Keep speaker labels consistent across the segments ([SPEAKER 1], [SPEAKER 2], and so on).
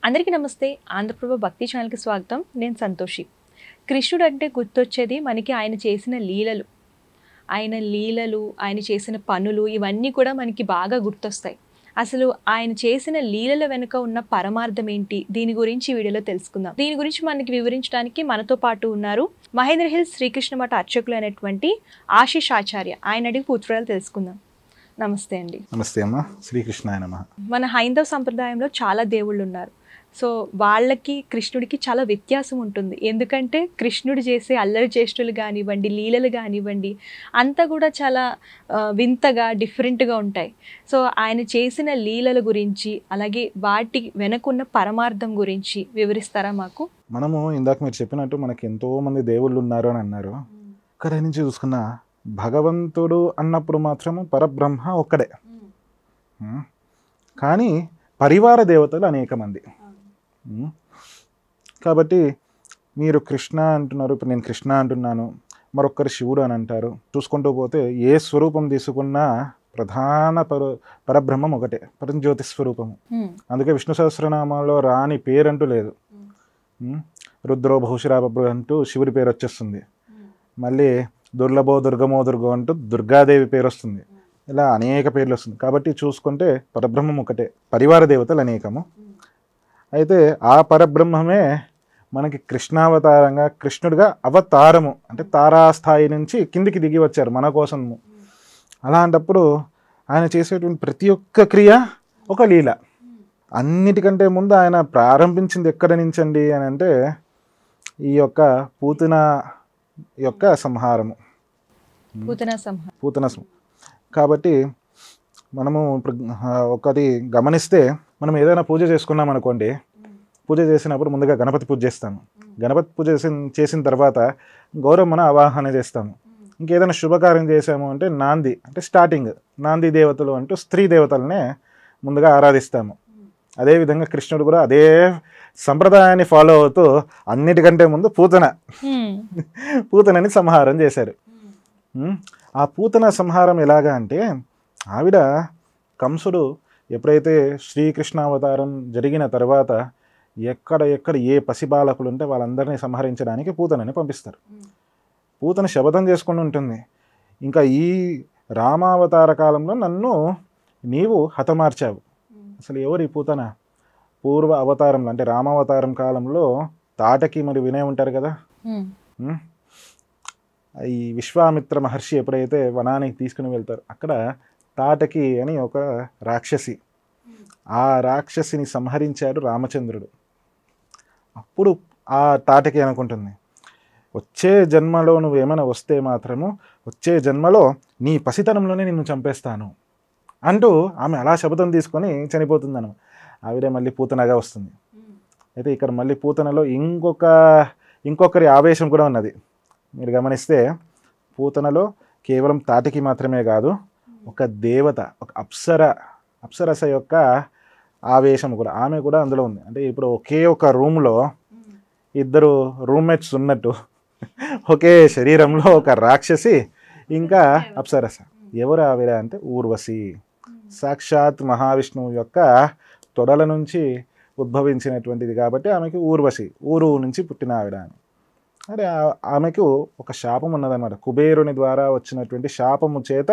[SPEAKER 1] అందరికీ నమస్తే. ఆంధ్రప్రభ భక్తి ఛానల్‌కి స్వాగతం. నేను సంతోషి. కృష్ణుడు అంటే గుర్తొచ్చేది మనకి ఆయన చేసిన లీలలు. ఆయన చేసిన పనులు ఇవన్నీ కూడా మనకి బాగా గుర్తొస్తాయి. అసలు ఆయన చేసిన లీలల వెనుక ఉన్న పరమార్థం ఏంటి? దీని గురించి ఈ వీడియోలో తెలుసుకుందాం. దీని గురించి మనకి వివరించడానికి మనతో పాటు ఉన్నారు మహేంద్ర హిల్స్ శ్రీకృష్ణ మఠ అర్చకులు అయినటువంటి ఆశీష్ ఆచార్య. ఆయన అడిగి పూర్తిగా తెలుసుకుందాం. నమస్తే అండి.
[SPEAKER 2] నమస్తే అమ్మ. శ్రీకృష్ణాయ నమః.
[SPEAKER 1] మన హైందవ సంప్రదాయంలో చాలా దేవుళ్ళు ఉన్నారు. సో వాళ్ళకి కృష్ణుడికి చాలా వ్యత్యాసం ఉంటుంది. ఎందుకంటే కృష్ణుడు చేసే అల్లరి చేష్టలు కానివ్వండి, లీలలు కానివ్వండి, అంతా కూడా చాలా వింతగా డిఫరెంట్గా ఉంటాయి. సో ఆయన చేసిన లీలల గురించి అలాగే వాటి వెనకున్న పరమార్థం గురించి వివరిస్తారా మాకు?
[SPEAKER 2] మనము ఇందాక మీరు చెప్పినట్టు మనకి ఎంతో మంది దేవుళ్ళు ఉన్నారు అని అన్నారు. ఇక్కడ నుంచి చూసుకున్న భగవంతుడు అన్నప్పుడు మాత్రము పరబ్రహ్మ ఒక్కడే. కానీ పరివార దేవతలు అనేక మంది. కాబట్టి మీరు కృష్ణ అంటున్నారు, ఇప్పుడు నేను కృష్ణ అంటున్నాను, మరొక్కరు శివుడు అని అంటారు. చూసుకుంటూ పోతే ఏ స్వరూపం తీసుకున్నా ప్రధాన పరబ్రహ్మం ఒకటే, పరంజ్యోతి స్వరూపము. అందుకే విష్ణు సహస్రనామాల్లో రాని పేరంటూ లేదు. రుద్రో బహుశరాభ్రు అంటూ శివుడి పేరు వచ్చేస్తుంది. మళ్ళీ దుర్లభో దుర్గమో దుర్గో అంటూ దుర్గాదేవి పేరు వస్తుంది. ఇలా అనేక పేర్లు వస్తుంది. కాబట్టి చూసుకుంటే పరబ్రహ్మం ఒకటే, పరివార దేవతలు అనేకము. అయితే ఆ పరబ్రహ్మమే మనకి కృష్ణావతారంగా, కృష్ణుడిగా అవతారము అంటే తారాస్థాయి నుంచి కిందికి దిగి వచ్చారు మన కోసము. అలాంటప్పుడు ఆయన చేసేటువంటి ప్రతి ఒక్క క్రియ ఒక లీల. అన్నిటికంటే ముందు ఆయన ప్రారంభించింది ఎక్కడ నుంచండి అని అంటే ఈ యొక్క పూతన యొక్క సంహారము. పూతన కాబట్టి మనము ఇప్పుడు ఒకటి గమనిస్తే, మనం ఏదైనా పూజ చేసుకున్నాం అనుకోండి, పూజ చేసినప్పుడు ముందుగా గణపతి పూజ చేస్తాము. గణపతి పూజ చేసిన తర్వాత గౌరమ్మను ఆవాహన చేస్తాము. ఇంకేదైనా శుభకార్యం చేసాము అంటే నాంది అంటే స్టార్టింగ్ నాంది దేవతలు అంటూ స్త్రీ దేవతలనే ముందుగా ఆరాధిస్తాము. అదేవిధంగా కృష్ణుడు కూడా అదే సంప్రదాయాన్ని ఫాలో అవుతూ అన్నిటికంటే ముందు పూతనని సంహారం చేశారు. ఆ పూతన సంహారం ఎలాగా అంటే, ఆవిడ కంసుడు ఎప్పుడైతే శ్రీకృష్ణావతారం జరిగిన తర్వాత ఎక్కడ ఏ పసిబాలకులు ఉంటే వాళ్ళందరినీ సంహరించడానికి పూతనని పంపిస్తారు. పూతన శపథం చేసుకుని ఉంటుంది, ఇంకా ఈ రామావతార కాలంలో నన్ను నీవు హతమార్చావు. అసలు ఎవరు ఈ పూతన? పూర్వ అవతారంలో అంటే రామావతారం కాలంలో తాటకి మరి వినే ఉంటారు కదా, ఈ విశ్వామిత్ర మహర్షి ఎప్పుడైతే వనానికి తీసుకుని వెళ్తారు, అక్కడ తాటకి అని ఒక రాక్షసి, ఆ రాక్షసిని సంహరించాడు రామచంద్రుడు. అప్పుడు ఆ తాటకి అనుకుంటుంది, వచ్చే జన్మలో నువ్వు ఏమైనా వస్తే మాత్రము వచ్చే జన్మలో నీ పసితనంలోనే నిన్ను చంపేస్తాను అంటూ ఆమె అలా శపథం తీసుకొని చనిపోతుందను. ఆవిడే మళ్ళీ పూతనగా వస్తుంది. అయితే ఇక్కడ మళ్ళీ పూతనలో ఇంకొకరి ఆవేశం కూడా ఉన్నది. మీరు గమనిస్తే పూతనలో కేవలం తాటికి మాత్రమే కాదు, ఒక దేవత, ఒక అప్సరస యొక్క ఆవేశం కూడా, ఆమె కూడా అందులో ఉంది. అంటే ఇప్పుడు ఒకే ఒక రూమ్లో ఇద్దరు రూమ్మేట్స్ ఉన్నట్టు ఒకే శరీరంలో ఒక రాక్షసి ఇంకా అప్సరస. ఎవరు ఆవిడ అంటే ఊర్వశి, సాక్షాత్ మహావిష్ణువు యొక్క తొడల నుంచి ఉద్భవించినటువంటిది కాబట్టి ఆమెకి ఊర్వశి, ఊరు నుంచి పుట్టిన ఆవిడ అని. అదే ఆమెకు ఒక శాపం ఉన్నదన్నమాట. కుబేరుని ద్వారా వచ్చినటువంటి శాపము చేత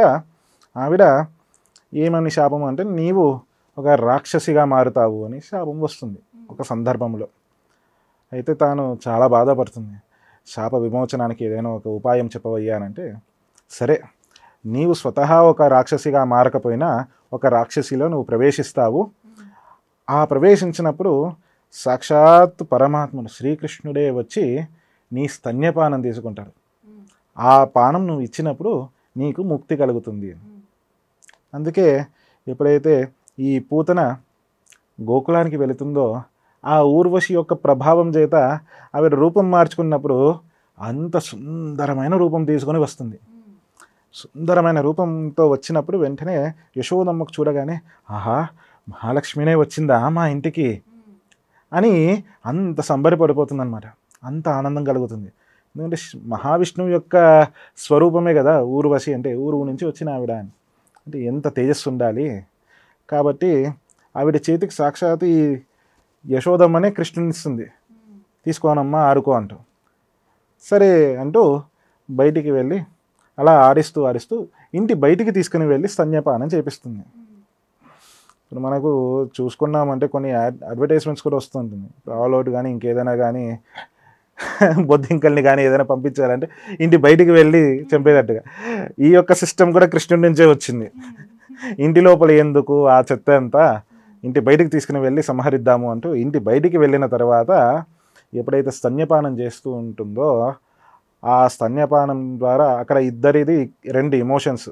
[SPEAKER 2] ఆవిడ ఏమని శాపము అంటే నీవు ఒక రాక్షసిగా మారుతావు అని శాపం వస్తుంది ఒక సందర్భంలో. అయితే తాను చాలా బాధపడుతుంది. శాప విమోచనానికి ఏదైనా ఒక ఉపాయం చెప్పవయ్యా అంటే, సరే నీవు స్వతహా ఒక రాక్షసిగా మారకపోయినా ఒక రాక్షసిలో నువ్వు ప్రవేశిస్తావు. ఆ ప్రవేశించినప్పుడు సాక్షాత్ పరమాత్ముడు శ్రీకృష్ణుడే వచ్చి నీ స్తన్యపానం తీసుకుంటారు. ఆ పానం నువ్వు ఇచ్చినప్పుడు నీకు ముక్తి కలుగుతుంది. అందుకే ఎప్పుడైతే ఈ పూతన గోకులానికి వెళుతుందో, ఆ ఊర్వశి యొక్క ప్రభావం చేత ఆవిడ రూపం మార్చుకున్నప్పుడు అంత సుందరమైన రూపం తీసుకొని వస్తుంది. సుందరమైన రూపంతో వచ్చినప్పుడు వెంటనే యశోదమ్మకు చూడగానే, ఆహా మహాలక్ష్మినే వచ్చిందా మా ఇంటికి అని అంత సంబరపడిపోతుంది అనమాట. అంత ఆనందం కలుగుతుంది. ఎందుకంటే మహావిష్ణువు యొక్క స్వరూపమే కదా ఊర్వశి అంటే, ఊరు నుంచి వచ్చిన ఆవిడ అని అంటే ఎంత తేజస్సు ఉండాలి. కాబట్టి ఆవిడ చేతికి సాక్షాత్ ఈ యశోదమ్మనే కృష్ణుని ఇస్తుంది, తీసుకోనమ్మా ఆడుకో అంటూ. సరే అంటూ బయటికి వెళ్ళి అలా ఆడిస్తూ ఆడిస్తూ ఇంటి బయటికి తీసుకుని వెళ్ళి స్తన్యపానం చేపిస్తుంది. ఇప్పుడు మనకు చూసుకున్నామంటే కొన్ని అడ్వర్టైజ్మెంట్స్ కూడా వస్తుంటుంది, ఆల్ అవుట్ కానీ ఇంకేదైనా కానీ బొద్దింకల్ని కానీ ఏదైనా పంపించాలంటే ఇంటి బయటికి వెళ్ళి చంపేటట్టుగా. ఈ యొక్క సిస్టమ్ కూడా కృష్ణుడి నుంచే వచ్చింది. ఇంటి లోపల ఎందుకు ఆ చెత్త అంతా, ఇంటి బయటికి తీసుకుని వెళ్ళి సంహరిద్దాము అంటూ ఇంటి బయటికి వెళ్ళిన తర్వాత ఎప్పుడైతే స్తన్యపానం చేస్తూ ఉంటుందో ఆ స్తన్యపానం ద్వారా అక్కడ ఇద్దరిది 2 ఎమోషన్స్.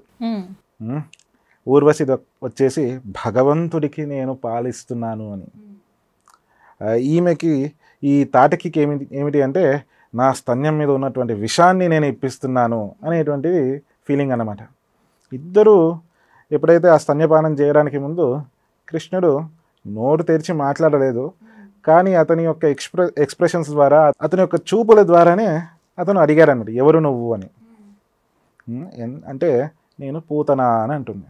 [SPEAKER 2] ఊర్వశి వచ్చేసి భగవంతుడికి నేను పాలిస్తున్నాను అని, ఈమెకి ఈ తాటకి ఏమిటి అంటే నా స్తన్యం మీద ఉన్నటువంటి విషాన్ని నేను ఇప్పిస్తున్నాను అనేటువంటిది ఫీలింగ్ అన్నమాట. ఇద్దరు ఎప్పుడైతే ఆ స్తన్యపానం చేయడానికి ముందు కృష్ణుడు నోరు తెరిచి మాట్లాడలేదు, కానీ అతని యొక్క ఎక్స్ప్రెషన్స్ ద్వారా, అతని యొక్క చూపుల ద్వారానే అతను అడిగాడు అన్నమాట, ఎవరు నువ్వు అని. అంటే నేను పూతన అని అంటుంది.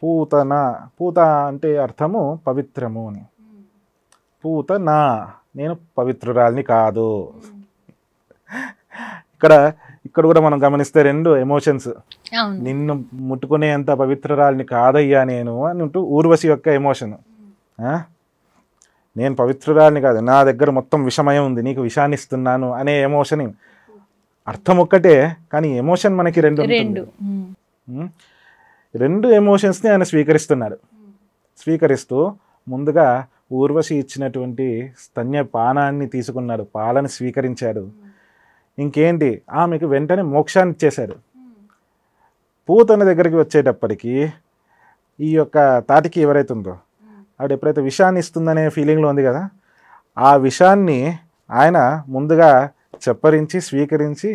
[SPEAKER 2] పూతన, పూత అంటే అర్థము పవిత్రము అని. పూతన, నేను పవిత్రురాల్ని కాదు. ఇక్కడ కూడా మనం గమనిస్తే 2 ఎమోషన్స్. నిన్ను ముట్టుకునేంత పవిత్రురాల్ని కాదయ్యా నేను అని అంటూ ఊర్వశి యొక్క ఎమోషన్. నేను పవిత్రురాల్ని కాదు, నా దగ్గర మొత్తం విషమయం ఉంది, నీకు విషాన్ని ఇస్తున్నాను అనే ఎమోషన్. అర్థం ఒక్కటే కానీ ఎమోషన్ మనకి 2 ఎమోషన్స్ని ఆయన స్వీకరిస్తున్నాడు. స్వీకరిస్తూ ముందుగా ఊర్వశి ఇచ్చినటువంటి స్తన్యపానాన్ని తీసుకున్నాడు, పాలను స్వీకరించాడు. ఇంకేంటి, ఆమెకు వెంటనే మోక్షాన్ని ఇచ్చేశాడు. పూతన దగ్గరికి వచ్చేటప్పటికి ఈ యొక్క తాటికి ఎవరైతే ఉందో ఆవిడ ఎప్పుడైతే విషాన్ని ఇస్తుందనే ఫీలింగ్లో ఉంది కదా, ఆ విషాన్ని ఆయన ముందుగా చెప్పరించి స్వీకరించి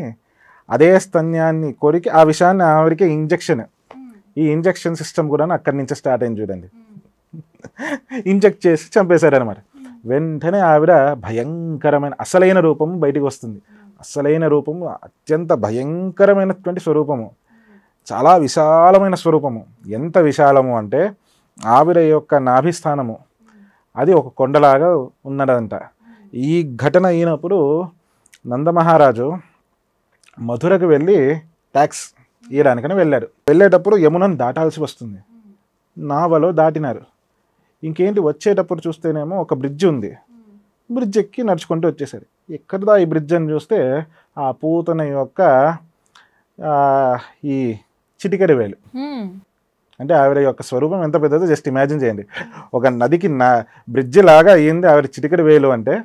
[SPEAKER 2] అదే స్తన్యాన్ని కొరికి ఆ విషయాన్ని ఆవిడకి ఇంజెక్షన్, ఈ ఇంజెక్షన్ సిస్టమ్ కూడా అక్కడి నుంచి స్టార్ట్ అయింది చూడండి. ఇంజెక్ట్ చేసి చంపేశారనమాట. వెంటనే ఆవిడ భయంకరమైన అసలైన రూపము బయటికి వస్తుంది. అసలైన రూపము అత్యంత భయంకరమైనటువంటి స్వరూపము, చాలా విశాలమైన స్వరూపము. ఎంత విశాలము అంటే ఆవిడ యొక్క నాభిస్థానము అది ఒక కొండలాగా ఉన్నదంట. ఈ ఘటన అయినప్పుడు నందమహారాజు మధురకు వెళ్ళి ట్యాక్స్ ఇవ్వడానికని వెళ్ళాడు. వెళ్ళేటప్పుడు యమునను దాటాల్సి వస్తుంది. నావలో దాటినారు. ఇంకేంటి, వచ్చేటప్పుడు చూస్తేనేమో ఒక బ్రిడ్జ్ ఉంది. బ్రిడ్జ్ ఎక్కి నడుచుకుంటూ వచ్చేసారు. ఎక్కడదా ఈ బ్రిడ్జ్ అని చూస్తే ఆ పూతన యొక్క ఈ చిటికెడు వేలు, అంటే ఆవిడ యొక్క స్వరూపం ఎంత పెద్దదో జస్ట్ ఇమాజిన్ చేయండి. ఒక నదికి బ్రిడ్జ్ లాగా అయ్యింది ఆవిడ చిటికెడు వేలు అంటే.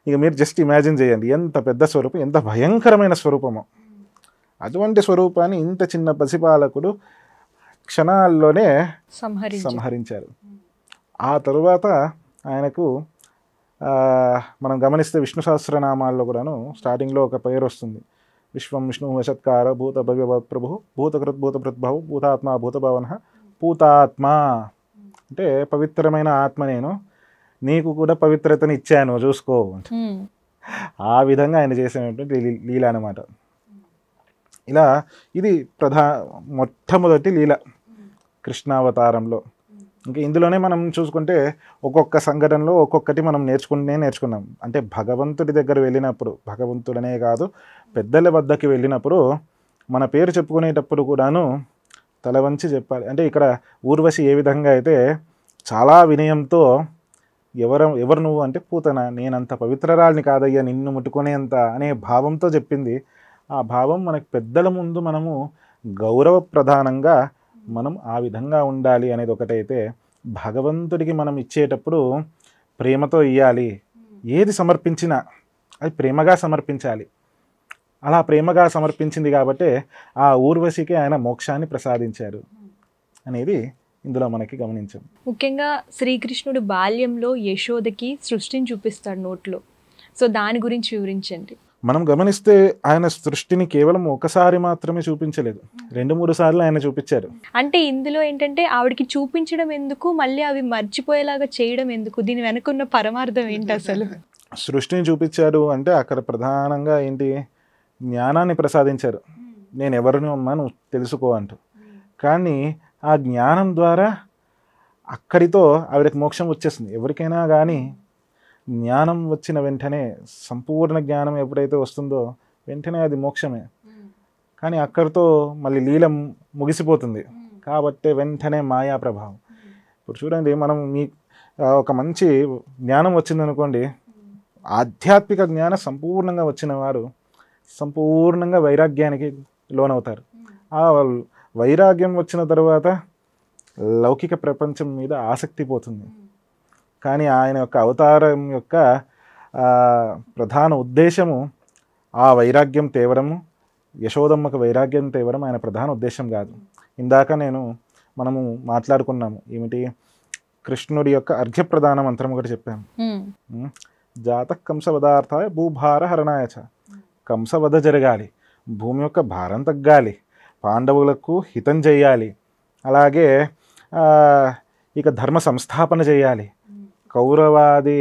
[SPEAKER 2] ఇక మీరు జస్ట్ ఇమాజిన్ చేయండి ఎంత పెద్ద స్వరూపం, ఎంత భయంకరమైన స్వరూపము. అటువంటి స్వరూపాన్ని ఇంత చిన్న పసిపాలకుడు క్షణాల్లోనే సంహరించారు. ఆ తరువాత ఆయనకు మనం గమనిస్తే విష్ణు సహస్రనామాల్లో కూడాను స్టార్టింగ్లో ఒక పేరు వస్తుంది, విశ్వం విష్ణు వశత్కార భూత భవ్య ప్రభు భూతకృత్ భూత భృద్భావు భూతాత్మ భూతభావన పూతాత్మ, అంటే పవిత్రమైన ఆత్మ నేను, నీకు కూడా పవిత్రతని ఇచ్చాను చూసుకో. ఆ విధంగా ఆయన చేసినటువంటి లీల అనమాట. ఇలా ఇది మొట్టమొదటి లీల కృష్ణావతారంలో. ఇంకా ఇందులోనే మనం చూసుకుంటే ఒక్కొక్క సంఘటనలో ఒక్కొక్కటి మనం నేర్చుకున్నాం. అంటే భగవంతుడి దగ్గర వెళ్ళినప్పుడు, భగవంతుడనే కాదు పెద్దల వద్దకి వెళ్ళినప్పుడు మన పేరు చెప్పుకునేటప్పుడు కూడాను తల వంచి చెప్పాలి. అంటే ఇక్కడ ఊర్వశి ఏ విధంగా అయితే చాలా వినయంతో ఎవరు నువ్వు అంటే పూతన, నేనంత పవిత్రరాల్ని కాదయ్యా నిన్ను ముట్టుకునేంత అనే భావంతో చెప్పింది. ఆ భావం మనకు పెద్దల ముందు మనము గౌరవ ప్రధానంగా మనం ఆ విధంగా ఉండాలి అనేది ఒకటైతే, భగవంతుడికి మనం ఇచ్చేటప్పుడు ప్రేమతో ఇవ్వాలి. ఏది సమర్పించినా అది ప్రేమగా సమర్పించాలి. అలా ప్రేమగా సమర్పించింది కాబట్టి ఆ ఊర్వశికి ఆయన మోక్షాన్ని ప్రసాదించారు అనేది ఇందులో మనకి గమనించాం.
[SPEAKER 1] ముఖ్యంగా శ్రీకృష్ణుడు బాల్యంలో యశోదకి సృష్టిని చూపిస్తాడు నోట్లో. సో దాని గురించి వివరించండి.
[SPEAKER 2] మనం గమనిస్తే ఆయన సృష్టిని కేవలం ఒకసారి మాత్రమే చూపించలేదు, 2-3 సార్లు ఆయన చూపించారు.
[SPEAKER 1] అంటే ఇందులో ఏంటంటే ఆవిడకి చూపించడం ఎందుకు, మళ్ళీ అవి మర్చిపోయేలాగా చేయడం ఎందుకు, దీని వెనకున్న పరమార్థం ఏంటి అసలు?
[SPEAKER 2] సృష్టిని చూపించాడు అంటే అక్కడ ప్రధానంగా ఏంటి, జ్ఞానాన్ని ప్రసాదించారు. నేను ఎవరిని అమ్మా నువ్వు తెలుసుకో అంటూ. కానీ ఆ జ్ఞానం ద్వారా అక్కడితో ఆవిడకి మోక్షం వచ్చేసింది. ఎవరికైనా కానీ జ్ఞానం వచ్చిన వెంటనే, సంపూర్ణ జ్ఞానం ఎప్పుడైతే వస్తుందో వెంటనే అది మోక్షమే. కానీ అక్కడితో మళ్ళీ లీల ముగిసిపోతుంది. కాబట్టి వెంటనే మాయా ప్రభావం. ఇప్పుడు చూడండి, మనం ఒక మంచి జ్ఞానం వచ్చిందనుకోండి, ఆధ్యాత్మిక జ్ఞానం సంపూర్ణంగా వచ్చిన వారు సంపూర్ణంగా వైరాగ్యానికి లోనవుతారు. ఆ వైరాగ్యం వచ్చిన తర్వాత లౌకిక ప్రపంచం మీద ఆసక్తి పోతుంది. కానీ ఆయన యొక్క అవతారం యొక్క ప్రధాన ఉద్దేశము ఆ వైరాగ్యం తేవడము, యశోదమ్మకు వైరాగ్యం తేవడం ఆయన ప్రధాన ఉద్దేశం కాదు. ఇందాక మనము మాట్లాడుకున్నాము ఏమిటి, కృష్ణుడి యొక్క అర్ఘ్యప్రదాన మంత్రం ఒకటి చెప్పాము. జాత కంసవదార్థాయ భూభార హరణాయచ. కంసవధ జరగాలి, భూమి యొక్క భారం తగ్గాలి, పాండవులకు హితం చేయాలి, అలాగే ఇక ధర్మ సంస్థాపన చేయాలి, కౌరవాది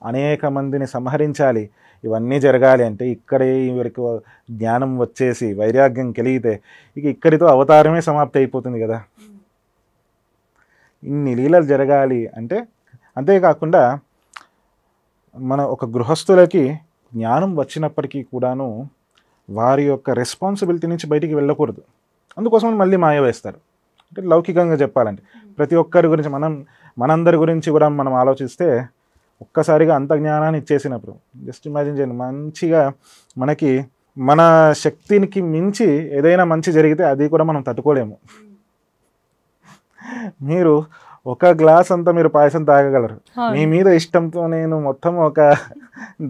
[SPEAKER 2] అనేక మందిని సంహరించాలి. ఇవన్నీ జరగాలి అంటే ఇక్కడే ఇవరికి జ్ఞానం వచ్చేసి వైరాగ్యం కలిగితే ఇక ఇక్కడితో అవతారమే సమాప్తి అయిపోతుంది కదా. ఇన్ని లీలలు జరగాలి అంటే, అంతేకాకుండా మన ఒక గృహస్థులకి జ్ఞానం వచ్చినప్పటికీ కూడాను వారి యొక్క రెస్పాన్సిబిలిటీ నుంచి బయటికి వెళ్ళకూడదు. అందుకోసం మళ్ళీ మాయ వేస్తారు. అంటే లౌకికంగా చెప్పాలంటే ప్రతి ఒక్కరి గురించి మనందరి గురించి కూడా మనం ఆలోచిస్తే ఒక్కసారిగా అంత జ్ఞానాన్ని ఇచ్చేసినప్పుడు జస్ట్ ఇమాజిన్ చేయండి, మంచిగా మనకి మన శక్తికి మించి ఏదైనా మంచి జరిగితే అది కూడా మనం తట్టుకోలేము. మీరు ఒక గ్లాస్ అంతా మీరు పాయసం తాగగలరు, మీ మీద ఇష్టంతో నేను మొత్తం ఒక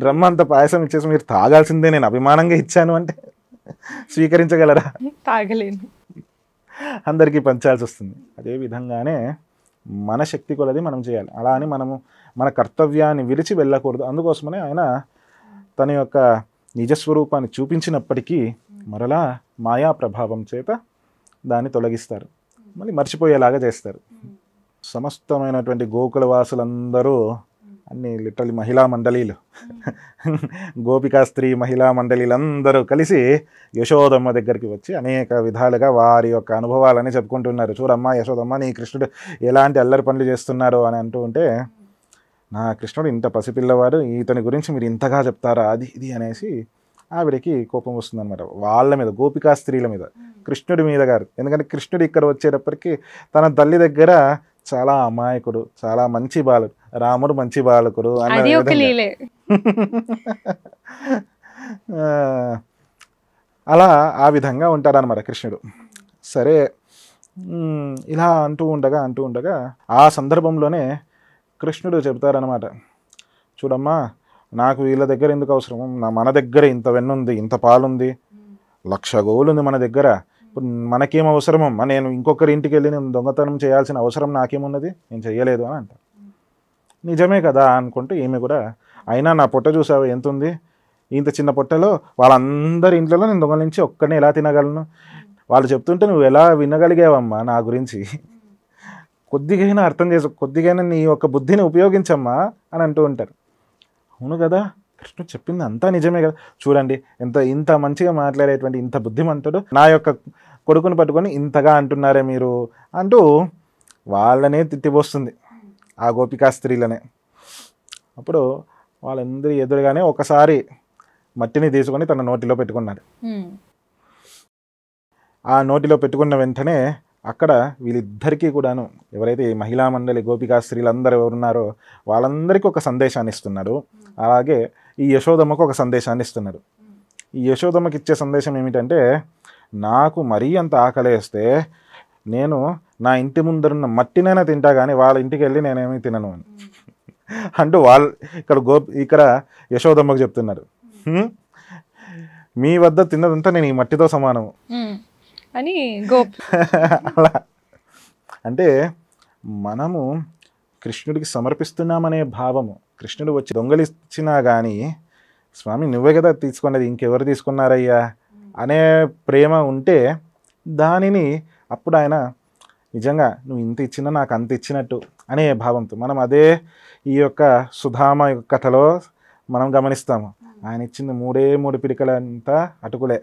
[SPEAKER 2] డ్రమ్ అంత పాయసం ఇచ్చేసి మీరు తాగాల్సిందే నేను అభిమానంగా ఇచ్చాను అంటే స్వీకరించగలరా?
[SPEAKER 1] తాగలేను,
[SPEAKER 2] అందరికీ పంచాల్సి వస్తుంది. అదే విధంగానే మన శక్తి కొలది మనం చేయాలి. అలా అని మన కర్తవ్యాన్ని విడిచి వెళ్ళకూడదు. అందుకోసమనే ఆయన తన యొక్క నిజస్వరూపాన్ని చూపించినప్పటికీ మరలా మాయా ప్రభావం చేత దాన్ని తొలగిస్తారు, మళ్ళీ మర్చిపోయేలాగా చేస్తారు. సమస్తమైనటువంటి గోకుల వాసులందరూ అన్ని లిటరలీ మహిళా మండలీలు, గోపికా స్త్రీ మహిళా మండలీలందరూ కలిసి యశోదమ్మ దగ్గరికి వచ్చి అనేక విధాలుగా వారి యొక్క అనుభవాలని చెప్పుకుంటున్నారు. చూడమ్మా యశోదమ్మ, నీ కృష్ణుడు ఎలాంటి అల్లరి పనులు చేస్తున్నారు అని అంటూ ఉంటే, నా కృష్ణుడు ఇంత పసిపిల్లవాడు, ఇతని గురించి మీరు ఇంతగా చెప్తారా, అది ఇది అనేసి ఆవిడకి కోపం వస్తుందన్నమాట. వాళ్ళ మీద, గోపికా స్త్రీల మీద, కృష్ణుడి మీద గారు. ఎందుకంటే కృష్ణుడు ఇక్కడ వచ్చేటప్పటికి తన తల్లి దగ్గర చాలా అమాయకుడు, చాలా మంచి బాలుడు, రాముడు మంచి బాలకుడు అలా ఆ విధంగా ఉంటాడనమాట కృష్ణుడు. సరే, ఇలా అంటూ ఉండగా ఆ సందర్భంలోనే కృష్ణుడు చెబుతారనమాట, చూడమ్మా నాకు వీళ్ళ దగ్గర ఎందుకు అవసరం, మన దగ్గర ఇంత వెన్నుంది, ఇంత పాలుంది, 1,00,000 గోవులు ఉంది మన దగ్గర, ఇప్పుడు మనకేం అవసరమమ్మా, నేను ఇంకొకరి ఇంటికి వెళ్ళి నేను దొంగతనం చేయాల్సిన అవసరం నాకేమున్నది, నేను చెయ్యలేదు అని అంట. నిజమే కదా అనుకుంటే ఈమె కూడా, అయినా నా పొట్ట చూసావు ఎంత ఉంది, ఇంత చిన్న పొట్టలో వాళ్ళందరి ఇంట్లో నేను దొంగలించి ఒక్కడిని ఎలా తినగలను, వాళ్ళు చెప్తుంటే నువ్వు ఎలా వినగలిగావమ్మా నా గురించి, కొద్దిగైనా అర్థం చేసు, కొద్దిగైనా నీ యొక్క బుద్ధిని ఉపయోగించమ్మా అని అంటూ ఉంటారు. అవును కదా, కృష్ణుడు చెప్పింది అంతా నిజమే కదా, చూడండి ఇంత మంచిగా మాట్లాడేటువంటి ఇంత బుద్ధిమంతుడు నా యొక్క కొడుకుని పట్టుకొని ఇంతగా అంటున్నారే మీరు అంటూ వాళ్ళనే తిట్టిపోస్తుంది ఆ గోపికా స్త్రీలనే. అప్పుడు వాళ్ళందరి ఎదురుగానే ఒకసారి మట్టిని తీసుకొని తన నోటిలో పెట్టుకున్నాడు. ఆ నోటిలో పెట్టుకున్న వెంటనే అక్కడ వీళ్ళిద్దరికీ కూడాను, ఎవరైతే మహిళా మండలి గోపికా స్త్రీలందరూ ఎవరున్నారో వాళ్ళందరికీ ఒక సందేశాన్ని ఇస్తున్నాడు. అలాగే ఈ యశోదమ్మకు ఒక సందేశాన్ని ఇస్తున్నాడు. ఈ యశోదమ్మకి ఇచ్చే సందేశం ఏమిటంటే, నాకు మరీ అంత ఆకలేస్తే నేను నా ఇంటి ముందరున్న మట్టినైనా తింటా కానీ వాళ్ళ ఇంటికి వెళ్ళి నేనేమీ తినను అని అంటూ వాళ్ళు ఇక్కడ యశోదమ్మకు చెప్తున్నారు, మీ వద్ద తిన్నదంతా నేను ఈ మట్టితో సమానము
[SPEAKER 1] అని.
[SPEAKER 2] అలా అంటే మనము కృష్ణుడికి సమర్పిస్తున్నామనే భావము, కృష్ణుడు వచ్చి దొంగలిచ్చినా కానీ స్వామి నువ్వే కదా తీసుకున్నది, ఇంకెవరు తీసుకున్నారయ్యా అనే ప్రేమ ఉంటే దానిని అప్పుడు ఆయన నిజంగా నువ్వు ఇంత ఇచ్చినా నాకు అంత ఇచ్చినట్టు అనే భావంతో మనం అదే ఈ యొక్క సుధామ కథలో మనం గమనిస్తాము. ఆయన ఇచ్చింది 3 పిడికలంతా అటుకులే,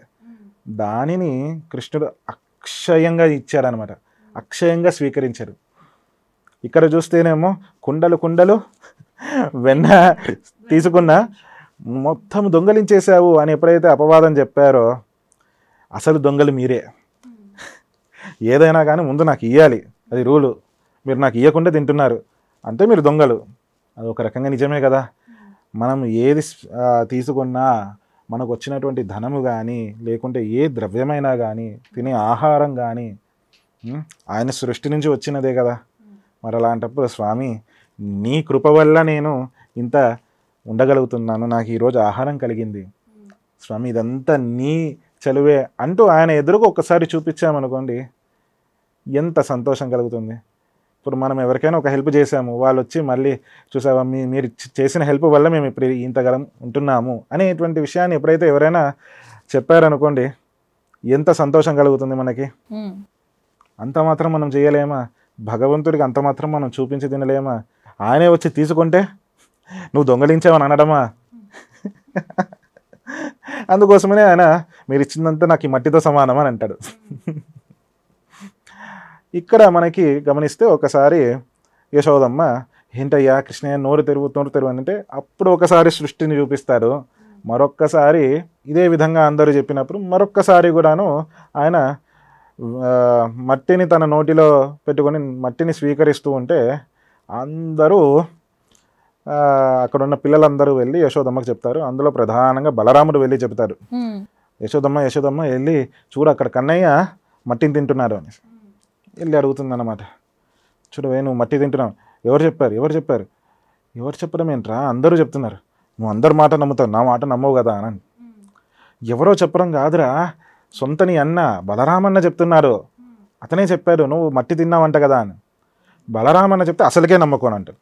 [SPEAKER 2] దానిని కృష్ణుడు అక్షయంగా ఇచ్చాడనమాట, అక్షయంగా స్వీకరించాడు. ఇక్కడ చూస్తేనేమో కుండలు కుండలు వెన్న తీసుకున్నా మొత్తం దొంగలించేసావు అని ఎప్పుడైతే అపవాదం చెప్పారో, అసలు దొంగలు మీరే. ఏదైనా కానీ ముందు నాకు ఇవ్వాలి, అది రూలు. మీరు నాకు ఇవ్వకుండా తింటున్నారు అంటే మీరు దొంగలు. అది ఒక రకంగా నిజమే కదా. మనం ఏది తీసుకున్నా మనకు వచ్చినటువంటి ధనము కానీ లేకుంటే ఏ ద్రవ్యమైనా కానీ తినే ఆహారం కానీ ఆయన సృష్టి నుంచి వచ్చినదే కదా. మరి అలాంటప్పుడు స్వామి నీ కృప వల్ల నేను ఇంత ఉండగలుగుతున్నాను, నాకు ఈరోజు ఆహారం కలిగింది స్వామి, ఇదంతా నీ చలువే అంటూ ఆయన ఎదురుగా ఒక్కసారి చూపించామనుకోండి, ఎంత సంతోషం కలుగుతుంది. ఇప్పుడు మనం ఎవరికైనా ఒక హెల్ప్ చేసాము, వాళ్ళు వచ్చి మళ్ళీ చూసావా మీరు చేసిన హెల్ప్ వల్ల మేము ఇప్పుడు ఇంతకాలం ఉంటున్నాము అనేటువంటి విషయాన్ని ఎప్పుడైతే ఎవరైనా చెప్పారనుకోండి, ఎంత సంతోషం కలుగుతుంది మనకి. అంత మాత్రం మనం చేయలేమా? భగవంతుడికి అంత మాత్రం మనం చూపించి తినలేమా? ఆయనే వచ్చి తీసుకుంటే నువ్వు దొంగలించావని అనడమా? అందుకోసమనే ఆయన మీరు ఇచ్చిందంతా నాకు ఈ మట్టితో సమానం అని అంటాడు. ఇక్కడ మనకి గమనిస్తే ఒకసారి యశోదమ్మ ఏంటయ్యా కృష్ణయ్య నోరు తెరువు అంటే అప్పుడు ఒకసారి సృష్టిని చూపిస్తాడు. మరొక్కసారి ఇదే విధంగా అందరూ చెప్పినప్పుడు మరొక్కసారి కూడాను ఆయన మట్టిని తన నోటిలో పెట్టుకొని మట్టిని స్వీకరిస్తూ ఉంటే అందరూ అక్కడున్న పిల్లలందరూ వెళ్ళి యశోదమ్మకి చెప్తారు. అందులో ప్రధానంగా బలరాముడు వెళ్ళి చెప్తాడు, యశోదమ్మ వెళ్ళి చూడు అక్కడ కన్నయ్య మట్టిని తింటున్నాడు అని వెళ్ళి అడుగుతుంది అన్నమాట. చూడవే నువ్వు మట్టి తింటున్నావు, ఎవరు చెప్పడం ఏంట్రా, అందరూ చెప్తున్నారు, నువ్వు అందరి మాట నమ్ముతావు, నా మాట నమ్మవు కదా అని. ఎవరో చెప్పడం కాదురా, సొంత నీ అన్న బలరామన్న చెప్తున్నారు, అతనే చెప్పాడు నువ్వు మట్టి తిన్నావంట కదా అని. బలరామన్న చెప్తే అసలుకే నమ్మకోని అంటాడు.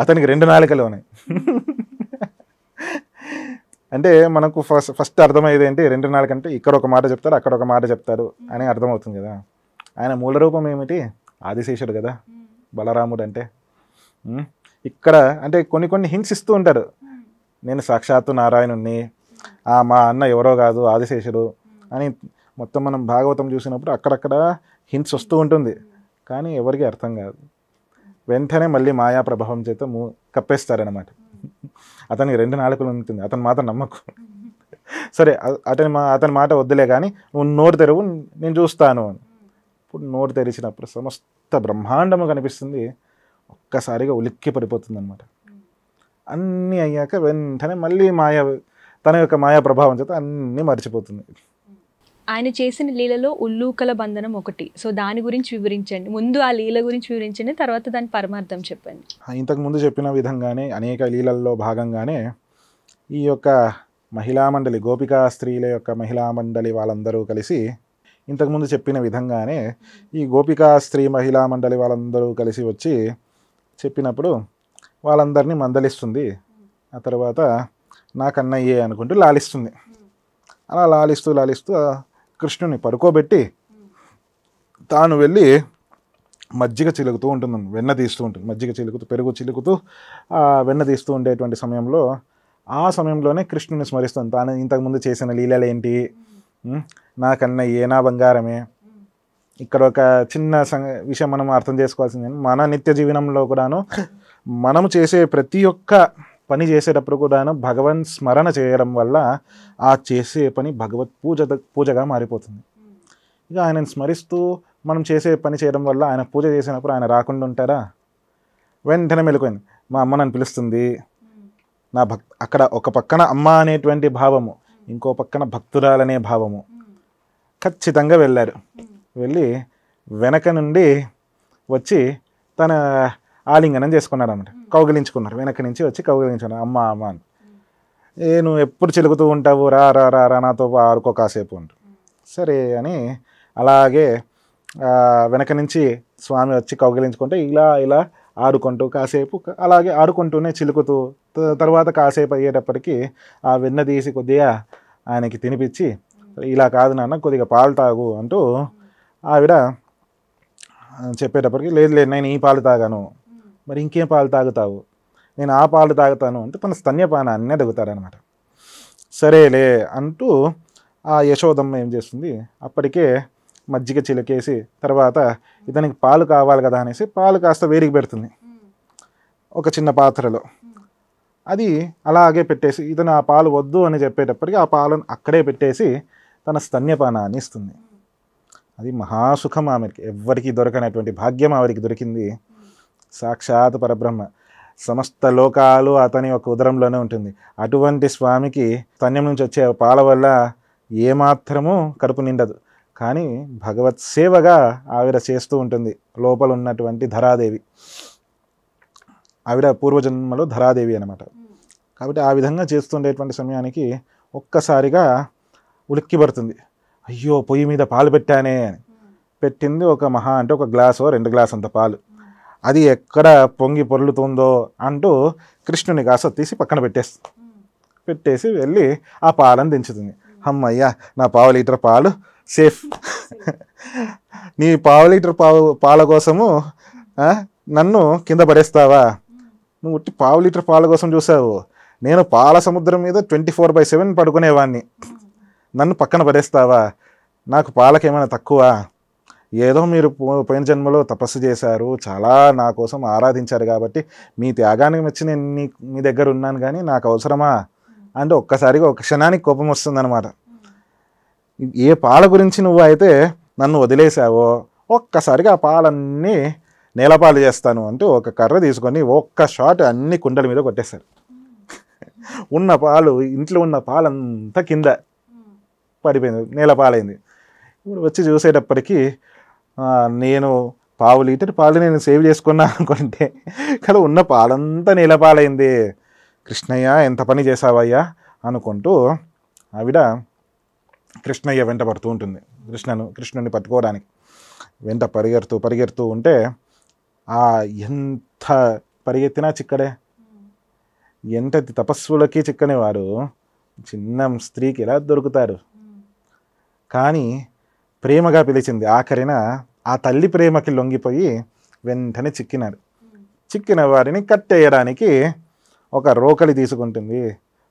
[SPEAKER 2] అతనికి 2 నాలుకలు ఉన్నాయి. అంటే మనకు ఫస్ట్ అర్థమయ్యేది ఏంటి, 2 నాలుక అంటే ఇక్కడ ఒక మాట చెప్తారు అక్కడ ఒక మాట చెప్తారు అని అర్థమవుతుంది కదా. ఆయన మూల రూపం ఏమిటి, ఆదిశేషుడు కదా బలరాముడు అంటే. ఇక్కడ అంటే కొన్ని హింట్స్ ఇస్తూ ఉంటారు, నేను సాక్షాత్తు నారాయణుణ్ణి, మా అన్న ఎవరో కాదు ఆదిశేషుడు అని. మొత్తం మనం భాగవతం చూసినప్పుడు అక్కడక్కడ హింట్స్ వస్తూ ఉంటుంది, కానీ ఎవరికి అర్థం కాదు. వెంటనే మళ్ళీ మాయా ప్రభావం చేత కప్పేస్తారనమాట. అతనికి 2 నాలుకలు ఉంటుంది, అతని మాట నమ్మకు. సరే అతని మాట వద్దులే కానీ నువ్వు నోరు తెరువు నేను చూస్తాను అని. ఇప్పుడు నోరు తెరిచినప్పుడు సమస్త బ్రహ్మాండము కనిపిస్తుంది. ఒక్కసారిగా ఉలిక్కి పడిపోతుంది అనమాట. అన్నీ అయ్యాక వెంటనే మళ్ళీ తన యొక్క మాయా ప్రభావం చేత అన్నీ మర్చిపోతుంది.
[SPEAKER 1] ఆయన చేసిన లీలలో ఉల్లూకల బంధనం ఒకటి, సో దాని గురించి వివరించండి. ముందు ఆ లీల గురించి వివరించండి, తర్వాత దాని పరమార్థం చెప్పండి.
[SPEAKER 2] ఇంతకుముందు చెప్పిన విధంగానే అనేక లీలల్లో భాగంగానే ఈ యొక్క మహిళా మండలి, గోపికా స్త్రీల యొక్క మహిళా మండలి వాళ్ళందరూ కలిసి ఇంతకుముందు చెప్పిన విధంగానే ఈ గోపికా స్త్రీ మహిళా మండలి వాళ్ళందరూ కలిసి వచ్చి చెప్పినప్పుడు వాళ్ళందరినీ మందలిస్తుంది. ఆ తర్వాత నా కన్నయ్యే అనుకుంటూ లాలిస్తుంది. అలా లాలిస్తూ కృష్ణుని పడుకోబెట్టి తాను వెళ్ళి మజ్జిగ చిలుకుతూ ఉంటుంది, వెన్న తీస్తూ ఉంటుంది. మజ్జిగ చిలుకుతూ పెరుగు చిలుకుతూ వెన్న తీస్తూ ఉండేటువంటి సమయంలో ఆ సమయంలోనే కృష్ణుని స్మరిస్తుంది. తాను ఇంతకుముందు చేసిన లీలలు ఏంటి, నా కన్నయ్యే, నా బంగారమే. ఇక్కడ ఒక చిన్న విషయం మనం అర్థం చేసుకోవాల్సింది, మన నిత్య జీవనంలో కూడాను మనము చేసే ప్రతి ఒక్క పని చేసేటప్పుడు కూడాను భగవన్ స్మరణ చేయడం వల్ల ఆ చేసే పని భగవత్ పూజగా మారిపోతుంది. ఇక ఆయనను స్మరిస్తూ మనం చేసే పని చేయడం వల్ల ఆయన పూజ చేసినప్పుడు ఆయన రాకుండా ఉంటారా? వెంటనే మెలుకోయింది, మా అమ్మ నన్ను పిలుస్తుంది, నా అక్కడ ఒక పక్కన అమ్మ అనేటువంటి భావము, ఇంకో పక్కన భక్తురాలనే భావము. ఖచ్చితంగా వెళ్ళారు. వెళ్ళి వెనక నుండి వచ్చి తన ఆలింగనం చేసుకున్నారు అన్నమాట, కౌగిలించుకున్నారు. వెనక నుంచి వచ్చి కౌగిలించుకున్నారు, అమ్మ అని. నువ్వు ఎప్పుడు చిలుకుతూ ఉంటావు, రా రా రా రా నాతో ఆడుకో కాసేపు అంటు. సరే అని అలాగే వెనక నుంచి స్వామి వచ్చి కౌగిలించుకుంటే ఇలా ఆడుకుంటూ కాసేపు అలాగే ఆడుకుంటూనే చిలుకుతూ, తర్వాత కాసేపు అయ్యేటప్పటికి ఆ వెన్న తీసి కొద్దిగా ఆయనకి తినిపించి, ఇలా కాదు నాన్న కొద్దిగా పాలు తాగు అంటూ ఆవిడ చెప్పేటప్పటికి, లేదు నేను ఈ పాలు తాగాను, మరి ఇంకేం పాలు తాగుతావు, నేను ఆ పాలు తాగుతాను అంటే తన స్తన్యపానాన్ని అడుగుతారనమాట. సరేలే అంటూ ఆ యశోదమ్మ ఏం చేస్తుంది, అప్పటికే మజ్జిగ చిలికేసి తర్వాత ఇతనికి పాలు కావాలి కదా అనేసి పాలు కాస్త వేడికి పెడుతుంది ఒక చిన్న పాత్రలో. అది అలాగే పెట్టేసి ఇతను ఆ పాలు వద్దు అని చెప్పేటప్పటికి ఆ పాలను అక్కడే పెట్టేసి తన స్తన్యపానాన్ని ఇస్తుంది. అది మహాసుఖం ఆమెకి, ఎవ్వరికి దొరకనటువంటి భాగ్యం ఆవిడికి దొరికింది. సాక్షాత్ పరబ్రహ్మ, సమస్త లోకాలు అతని యొక్క ఉదరంలోనే ఉంటుంది. అటువంటి స్వామికి స్తన్యం నుంచి వచ్చే పాల వల్ల ఏమాత్రము కడుపు నిండదు. కానీ భగవత్ సేవగా ఆవిడ చేస్తూ ఉంటుంది. లోపల ఉన్నటువంటి ధరాదేవి, ఆవిడ పూర్వజన్మలో ధరాదేవి అనమాట. కాబట్టి ఆ విధంగా చేస్తుండేటువంటి సమయానికి ఒక్కసారిగా ఉలిక్కి పడుతుంది. అయ్యో పొయ్యి మీద పాలు పెట్టానే అని. పెట్టింది ఒక మహా అంటే ఒక గ్లాసో 2 గ్లాస్ అంత పాలు. అది ఎక్కడ పొంగి పొర్లుతుందో అంటూ కృష్ణుని కాస్త తీసి పక్కన పెట్టేసి వెళ్ళి ఆ పాలను దించుతుంది. అమ్మయ్యా, నా పావు లీటర్ పాలు సేఫ్. నీ పావు లీటర్ పాల కోసము నన్ను కింద పడేస్తావా? నువ్వు పావు లీటర్ పాల కోసం చూసావు. నేను పాల సముద్రం మీద 24/7 పడుకునేవాడిని. నన్ను పక్కన పడేస్తావా? నాకు పాలకేమైనా తక్కువ? ఏదో మీరు పోయిన జన్మలో తపస్సు చేశారు, చాలా నా కోసం ఆరాధించారు కాబట్టి మీ త్యాగానికి మెచ్చి నేను మీ దగ్గర ఉన్నాను, కానీ నాకు అవసరమా అంటే ఒక్కసారిగా ఒక క్షణానికి కోపం వస్తుందన్నమాట. ఏ పాల గురించి నువ్వు అయితే నన్ను వదిలేసావో ఒక్కసారిగా ఆ పాలన్నీ నేలపాలు చేస్తాను అంటూ ఒక కర్ర తీసుకొని ఒక్క షాట్ అన్ని కుండల మీద కొట్టేశారు. ఉన్న పాలు, ఇంట్లో ఉన్న పాలంతా కింద పడిపోయింది, నేలపాలైంది. ఇప్పుడు వచ్చి చూసేటప్పటికీ నేను పావు లీటర్ పాలు నేను సేవ్ చేసుకున్నా అనుకుంటే కదా ఉన్న పాలంతా నేలపాలైంది. కృష్ణయ్య ఎంత పని చేసావయ్యా అనుకుంటూ ఆవిడ కృష్ణయ్య వెంట పడుతూ ఉంటుంది. కృష్ణుని పట్టుకోవడానికి వెంట పరిగెడుతూ ఉంటే ఎంత పరిగెత్తినా చిక్కడే. ఎంతటి తపస్సులకి చిక్కని వారు చిన్న స్త్రీకి ఎలా దొరుకుతారు? కానీ ప్రేమగా పిలిచింది. ఆఖరిన ఆ తల్లి ప్రేమకి లొంగిపోయి వెంటనే చిక్కిన వారిని కట్టేయడానికి ఒక రోకలి తీసుకుంటుంది.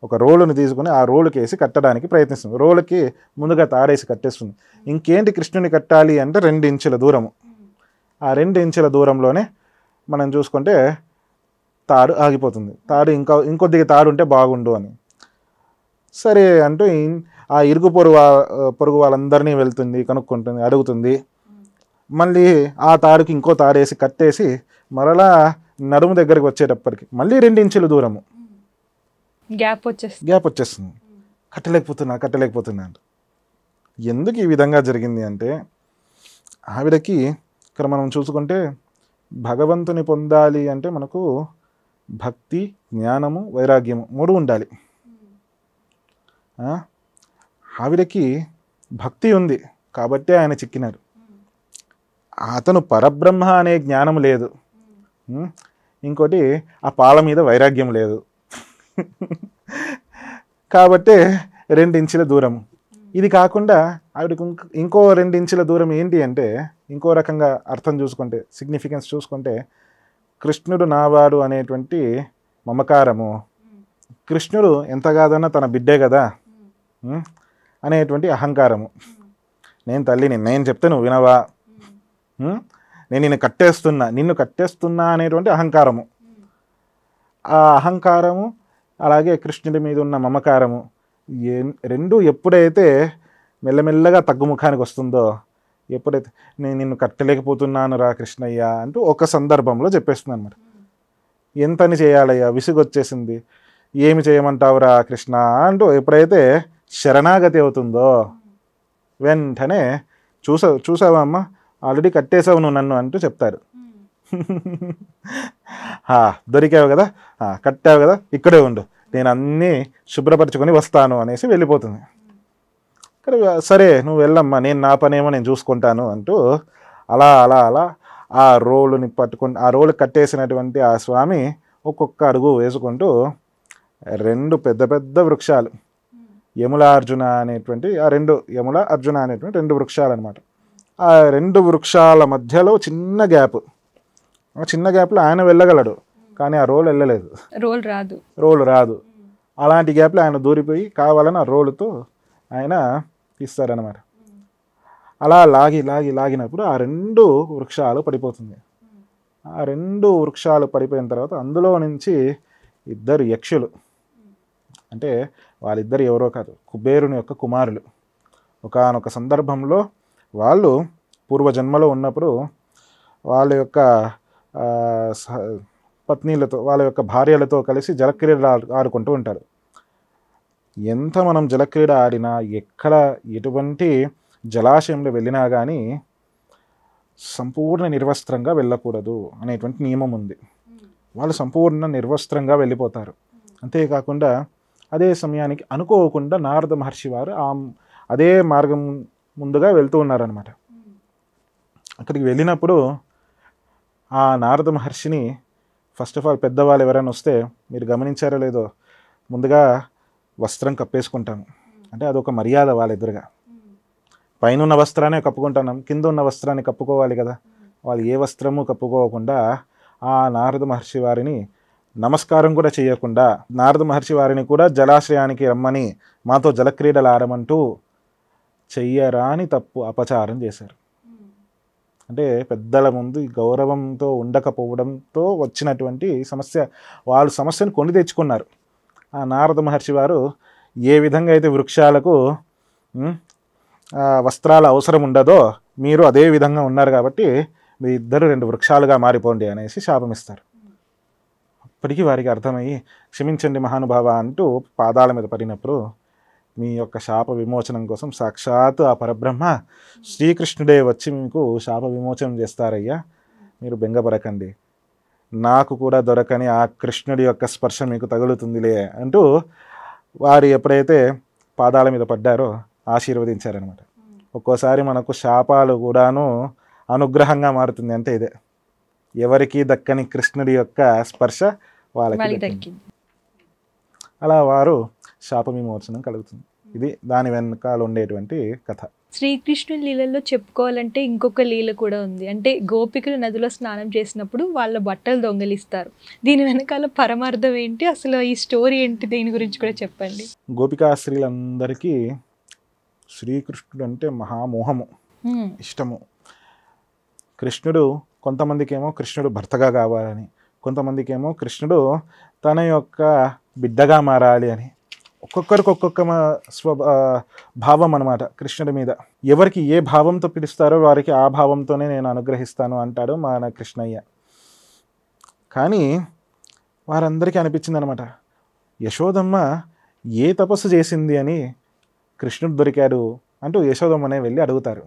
[SPEAKER 2] ఒక రోలుని తీసుకుని ఆ రోలుకేసి కట్టడానికి ప్రయత్నిస్తుంది. రోలుకి ముందుగా తాడేసి కట్టేస్తుంది. ఇంకేంటి కృష్ణుని కట్టాలి అంటే 2 ఇంచుల దూరము. ఆ 2 ఇంచుల దూరంలోనే మనం చూసుకుంటే తాడు ఆగిపోతుంది. తాడు ఇంకొద్దిగా తాడు ఉంటే బాగుండు అని సరే అంటూ ఆ ఇరుగు పొరుగు వాళ్ళందరినీ వెళ్తుంది, కనుక్కుంటుంది, అడుగుతుంది. మళ్ళీ ఆ తాడుకి ఇంకో తాడేసి కట్టేసి మరలా నడుము దగ్గరికి వచ్చేటప్పటికి మళ్ళీ 2 ఇంచుల దూరము
[SPEAKER 1] గ్యాప్
[SPEAKER 2] వచ్చేస్తుంది. కట్టలేకపోతున్నా అంట. ఎందుకు ఈ విధంగా జరిగింది అంటే ఆవిడకి ఇక్కడ మనం చూసుకుంటే భగవంతుని పొందాలి అంటే మనకు భక్తి, జ్ఞానము, వైరాగ్యము 3 ఉండాలి. ఆవిడకి భక్తి ఉంది కాబట్టి ఆయన చిక్కినారు. అతను పరబ్రహ్మ అనే జ్ఞానం లేదు. ఇంకోటి ఆ పాల మీద వైరాగ్యం లేదు కాబట్టి 2 ఇంచుల దూరం. ఇది కాకుండా ఆవిడకి ఇంకో 2 ఇంచుల దూరం ఏంటి అంటే ఇంకో రకంగా అర్థం చూసుకుంటే, సిగ్నిఫికెన్స్ చూసుకుంటే, కృష్ణుడు నావాడు అనేటువంటి మమకారము, కృష్ణుడు ఎంత కాదన్నా తన బిడ్డే కదా అనేటువంటి అహంకారము. నేను తల్లిని, నేను చెప్తే నువ్వు వినవా, నేను నిన్ను కట్టేస్తున్నా అనేటువంటి అహంకారము. ఆ అహంకారము అలాగే కృష్ణుడి మీద ఉన్న మమకారము రెండు ఎప్పుడైతే మెల్లమెల్లగా తగ్గుముఖానికి వస్తుందో, ఎప్పుడైతే నేను నిన్ను కట్టలేకపోతున్నాను రా కృష్ణయ్య అంటూ ఒక సందర్భంలో చెప్పేస్తుంది అనమాట. ఎంతని చేయాలయ్యా, విసుగొచ్చేసింది, ఏమి చేయమంటావురా కృష్ణ అంటూ ఎప్పుడైతే శరణాగతి అవుతుందో వెంటనే చూసావా అమ్మ, ఆల్రెడీ కట్టేసావు నువ్వు నన్ను అంటూ చెప్తారు. దొరికావు కదా, కట్టావు కదా, ఇక్కడే ఉండు, నేను అన్నీ శుభ్రపరచుకొని వస్తాను అనేసి వెళ్ళిపోతుంది. ఇక్కడ సరే నువ్వు వెళ్ళమ్మా, నేను నా పనేమో నేను చూసుకుంటాను అంటూ అలా అలా అలా ఆ రోలుని పట్టుకుని ఆ రోలు కట్టేసినటువంటి ఆ స్వామి ఒక్కొక్క అడుగు వేసుకుంటూ 2 పెద్ద పెద్ద వృక్షాలు, యముల అర్జున అనేటువంటి యముల అర్జున అనేటువంటి 2 వృక్షాలు అనమాట. ఆ 2 వృక్షాల మధ్యలో చిన్న గ్యాప్, ఆ చిన్న గ్యాప్లో ఆయన వెళ్ళగలడు కానీ ఆ రోలు వెళ్ళలేదు, రోలు రాదు. అలాంటి గ్యాప్లో ఆయన దూరిపోయి కావాలని ఆ రోలుతో ఆయన తీస్తారనమాట. అలా లాగినప్పుడు ఆ 2 వృక్షాలు పడిపోతుంది. ఆ 2 వృక్షాలు పడిపోయిన తర్వాత అందులో నుంచి 2 యక్షులు, అంటే వాళ్ళిద్దరు ఎవరో కాదు, కుబేరుని యొక్క కుమారులు. ఒకానొక సందర్భంలో వాళ్ళు పూర్వజన్మలో ఉన్నప్పుడు వాళ్ళ యొక్క పత్నీలతో, వాళ్ళ యొక్క భార్యలతో కలిసి జలక్రీడలు ఆడుకుంటూ ఉంటారు. ఎంత మనం జలక్రీడ ఆడినా, ఎక్కడ ఎటువంటి జలాశయంలో వెళ్ళినా కానీ సంపూర్ణ నిర్వస్త్రంగా వెళ్ళకూడదు అనేటువంటి నియమం ఉంది. వాళ్ళు సంపూర్ణ నిర్వస్త్రంగా వెళ్ళిపోతారు. అంతేకాకుండా అదే సమయానికి అనుకోకుండా నారద మహర్షి వారు అదే మార్గం ముందుగా వెళ్తూ ఉన్నారనమాట. అక్కడికి వెళ్ళినప్పుడు ఆ నారద మహర్షిని ఫస్ట్ ఆఫ్ ఆల్ పెద్దవాళ్ళు ఎవరైనా వస్తే మీరు గమనించారో లేదో, ముందుగా వస్త్రం కప్పేసుకుంటాము. అంటే అదొక మర్యాద వాళ్ళ ఎదురుగా. పైన ఉన్న వస్త్రాన్ని కప్పుకుంటున్నాం, కింద ఉన్న వస్త్రాన్ని కప్పుకోవాలి కదా. వాళ్ళు ఏ వస్త్రము కప్పుకోకుండా ఆ నారద మహర్షి వారిని నమస్కారం కూడా చేయకుండా, నారద మహర్షి వారిని కూడా జలాశ్రయానికి రమ్మని మాతో జలక్రీడలు ఆడమంటూ చెయ్యరాని తప్పు అపచారం చేశారు. అంటే పెద్దల ముందు గౌరవంతో ఉండకపోవడంతో వచ్చినటువంటి సమస్య. వాళ్ళు సమస్యను కొని తెచ్చుకున్నారు. ఆ నారద మహర్షి వారు ఏ విధంగా అయితే వృక్షాలకు వస్త్రాల అవసరం ఉండదో మీరు అదే విధంగా ఉన్నారు కాబట్టి మీ ఇద్దరు 2 వృక్షాలుగా మారిపోండి అనేసి శాపమిస్తారు. అప్పటికి వారికి అర్థమయ్యి క్షమించండి మహానుభావ అంటూ పాదాల మీద పడినప్పుడు మీ యొక్క శాప విమోచనం కోసం సాక్షాత్ ఆ పరబ్రహ్మ శ్రీకృష్ణుడే వచ్చి మీకు శాప విమోచనం చేస్తారయ్యా, మీరు బెంగపడకండి, నాకు కూడా దొరకని ఆ కృష్ణుడి యొక్క స్పర్శ మీకు తగులుతుందిలే అంటూ వారు ఎప్పుడైతే పాదాల మీద పడ్డారో ఆశీర్వదించారనమాట. ఒక్కోసారి మనకు శాపాలు కూడాను అనుగ్రహంగా మారుతుంది. అంటే ఇదే, ఎవరికి దక్కని కృష్ణుడి యొక్క స్పర్శ వాళ్ళకి దక్కింది. అలా వారు శాప విమోచనం కలుగుతుంది. ఇది దాని వెనకాల ఉండేటువంటి కథ.
[SPEAKER 1] శ్రీకృష్ణుని లీలల్లో చెప్పుకోవాలంటే ఇంకొక లీల కూడా ఉంది. అంటే గోపికలు నదిలో స్నానం చేసినప్పుడు వాళ్ళ బట్టలు దొంగలిస్తారు. దీని వెనకాల పరమార్థం ఏంటి, అసలు ఈ స్టోరీ ఏంటి, దీని గురించి కూడా చెప్పండి.
[SPEAKER 2] గోపికా స్త్రీలందరికీ శ్రీకృష్ణుడు అంటే మహామోహము, ఇష్టము. కృష్ణుడు కొంతమందికి ఏమో కృష్ణుడు భర్తగా కావాలని, కొంతమందికి ఏమో కృష్ణుడు తన యొక్క బిడ్డగా మారాలి అని, ఒక్కొక్కరికి ఒక్కొక్క భావం అనమాట కృష్ణుడి మీద. ఎవరికి ఏ భావంతో పిలుస్తారో వారికి ఆ భావంతోనే నేను అనుగ్రహిస్తాను అంటాడు మన కృష్ణయ్య. కానీ వారందరికీ అనిపించింది అనమాట, యశోదమ్మ ఏ తపస్సు చేసింది అని కృష్ణుడు దొరికాడు అంటూ యశోదమ్మనే వెళ్ళి అడుగుతారు.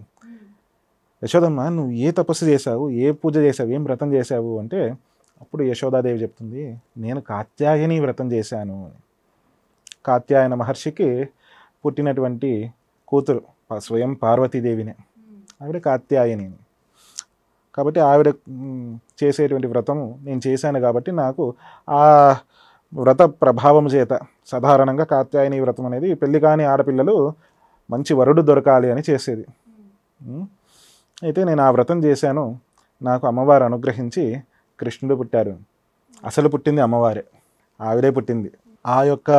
[SPEAKER 2] యశోదమ్మ నువ్వు ఏ తపస్సు చేశావు, ఏ పూజ చేశావు, ఏం వ్రతం చేశావు అంటే అప్పుడు యశోదాదేవి చెప్తుంది, నేను కాత్యాయని వ్రతం చేశాను. కాత్యాయన మహర్షికి పుట్టినటువంటి కూతురు స్వయం పార్వతీదేవినే, ఆవిడ కాత్యాయని. కాబట్టి ఆవిడ చేసేటువంటి వ్రతము నేను చేశాను కాబట్టి నాకు ఆ వ్రత ప్రభావం చేత సాధారణంగా కాత్యాయని వ్రతం అనేది పెళ్లి కాని ఆడపిల్లలు మంచి వరుడు దొరకాలి అని చేసేది. అయితే నేను ఆ వ్రతం చేశాను, నాకు అమ్మవారు అనుగ్రహించి కృష్ణుడు పుట్టారు. అసలు పుట్టింది అమ్మవారే, ఆవిడే పుట్టింది. ఆ యొక్క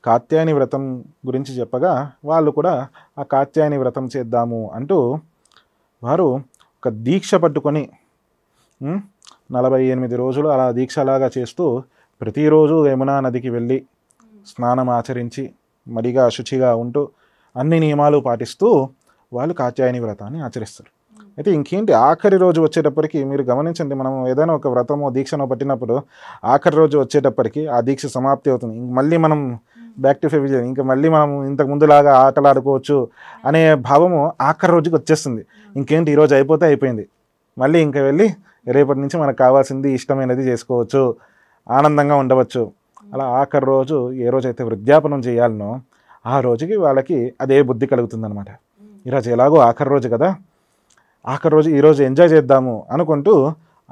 [SPEAKER 2] కాత్యాయని వ్రతం గురించి చెప్పగా వాళ్ళు కూడా ఆ కాత్యాయని వ్రతం చేద్దాము అంటూ వారు ఒక దీక్ష పట్టుకొని 48 రోజులు అలా దీక్షలాగా చేస్తూ ప్రతిరోజు యమునా నదికి వెళ్ళి స్నానం ఆచరించి మడిగా శుచిగా ఉంటూ అన్ని నియమాలు పాటిస్తూ వాళ్ళు కాత్యాయని వ్రతాన్ని ఆచరిస్తారు. అయితే ఇంకేంటి, ఆఖరి రోజు వచ్చేటప్పటికి మీరు గమనించండి, మనం ఏదైనా ఒక వ్రతమో దీక్షనో పట్టినప్పుడు ఆఖరి రోజు వచ్చేటప్పటికి ఆ దీక్ష సమాప్తి అవుతుంది. ఇంక మళ్ళీ మనం బ్యాక్ టు ఫెవిజన్, ఇంకా మళ్ళీ మనం ఇంతకు ముందులాగా ఆటలాడుకోవచ్చు అనే భావము ఆఖరి రోజుకి వచ్చేస్తుంది. ఇంకేంటి, ఈరోజు అయిపోతే అయిపోయింది, మళ్ళీ ఇంకా వెళ్ళి రేపటి నుంచి మనకు కావాల్సింది ఇష్టమైనది చేసుకోవచ్చు, ఆనందంగా ఉండవచ్చు. అలా ఆఖరి రోజు ఏ రోజైతే వృద్ధాపనం చేయాలనో ఆ రోజుకి వాళ్ళకి అదే బుద్ధి కలుగుతుందనమాట. ఈరోజు ఎలాగో ఆఖరి రోజు కదా, ఆఖరి రోజు ఈరోజు ఎంజాయ్ చేద్దాము అనుకుంటూ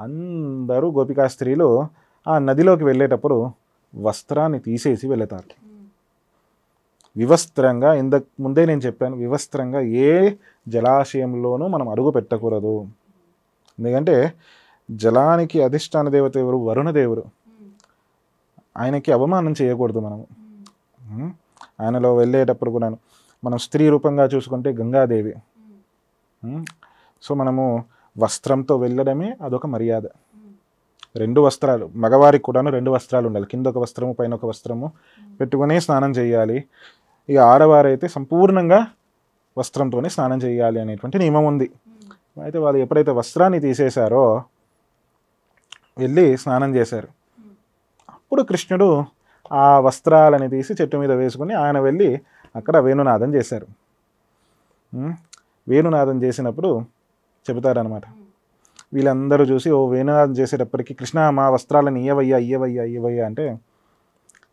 [SPEAKER 2] అందరూ గోపికా స్త్రీలు ఆ నదిలోకి వెళ్ళేటప్పుడు వస్త్రాన్ని తీసేసి వెళతారు. వివస్త్రంగా, ఇంతకు ముందే నేను చెప్పాను, వివస్త్రంగా ఏ జలాశయంలోనూ మనం అడుగు పెట్టకూడదు. ఎందుకంటే జలానికి అధిష్టాన దేవత ఎవరు? వరుణదేవుడు. ఆయనకి అవమానం చేయకూడదు మనము. ఆయనలో వెళ్ళేటప్పుడు కూడా మనం స్త్రీ రూపంగా చూసుకుంటే గంగాదేవి, సో మనము వస్త్రంతో వెళ్ళడమే అదొక మర్యాద. 2 వస్త్రాలు, మగవారికి కూడాను 2 వస్త్రాలు ఉండాలి, కింద ఒక వస్త్రము పైన ఒక వస్త్రము పెట్టుకునే స్నానం చేయాలి. ఇక ఆడవారైతే సంపూర్ణంగా వస్త్రంతోనే స్నానం చేయాలి అనేటువంటి నియమం ఉంది. అయితే వాళ్ళు ఎప్పుడైతే వస్త్రాన్ని తీసేశారో వెళ్ళి స్నానం చేశారు. అప్పుడు కృష్ణుడు ఆ వస్త్రాలని తీసి చెట్టు మీద వేసుకుని ఆయన వెళ్ళి అక్కడ వేణునాదం చేశారు. వేణునాదం చేసినప్పుడు చెబుతారనమాట, వీళ్ళందరూ చూసి ఓ వేణునాదం చేసేటప్పటికి కృష్ణ మా వస్త్రాలను ఇయ్యవయ్యా ఇయ్యవయ్యా ఇయ్యవయ్యా అంటే,